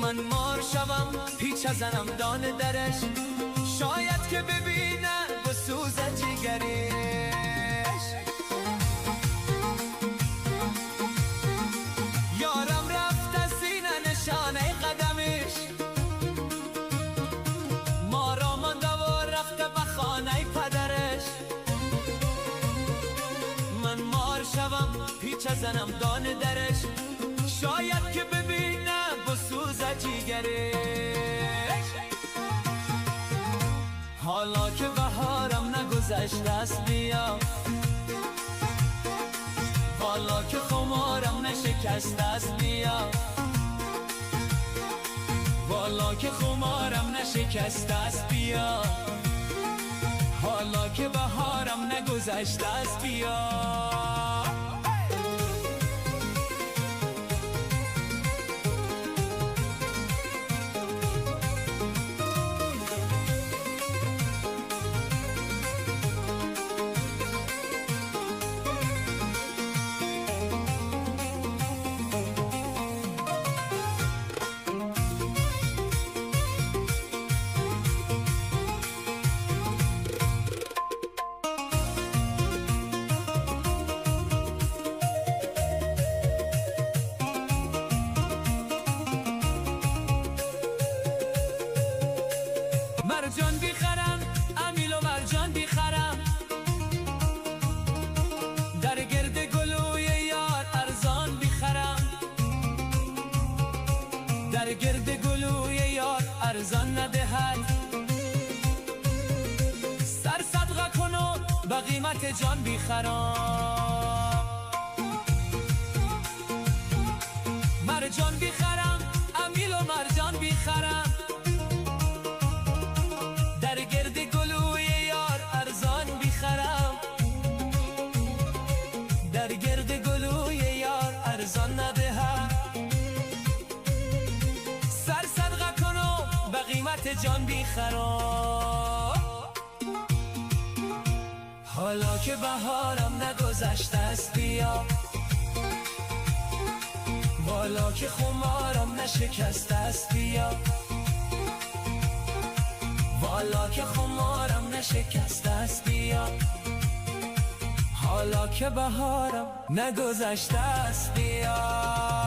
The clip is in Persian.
من مار شوم پیچ زنم دان درش، شاید که ببینه بسوز جگرش. یارم رفت از سینه نشانه قدمش، مارا مانده و رفته به خانه پدرش. من مار شوم پیچ زنم دان درش، شاید که ببینه بسوز جگرش. حالا که بهارم نگذشته است بیا، حالا که خمارم نشکسته است بیا، حالا که خمارم نشکسته است بیا، حالا که بهارم نگذشته است بیا. مرجان بیخرم امیل و مرجان بیخرم، در گرد گلوی یار ارزان بیخرم، در گرد گلوی یار ارزان ندهد. سر صدقه کن و به قیمت جان بیخرم. مرجان بیخرم امیل و مرجان بیخرم، در گرد گلوی یار ارزان بیخرم، در گرد گلوی یار ارزان ندهم. سر صدقه کن و به قیمت جان بیخرم. حالا که بهارم نگذشته است بیا، حالا که خمارم نشکسته است بیا، حالا که خمارم نشکسته است بیا، حالا که بهارم نگذشته است بیا.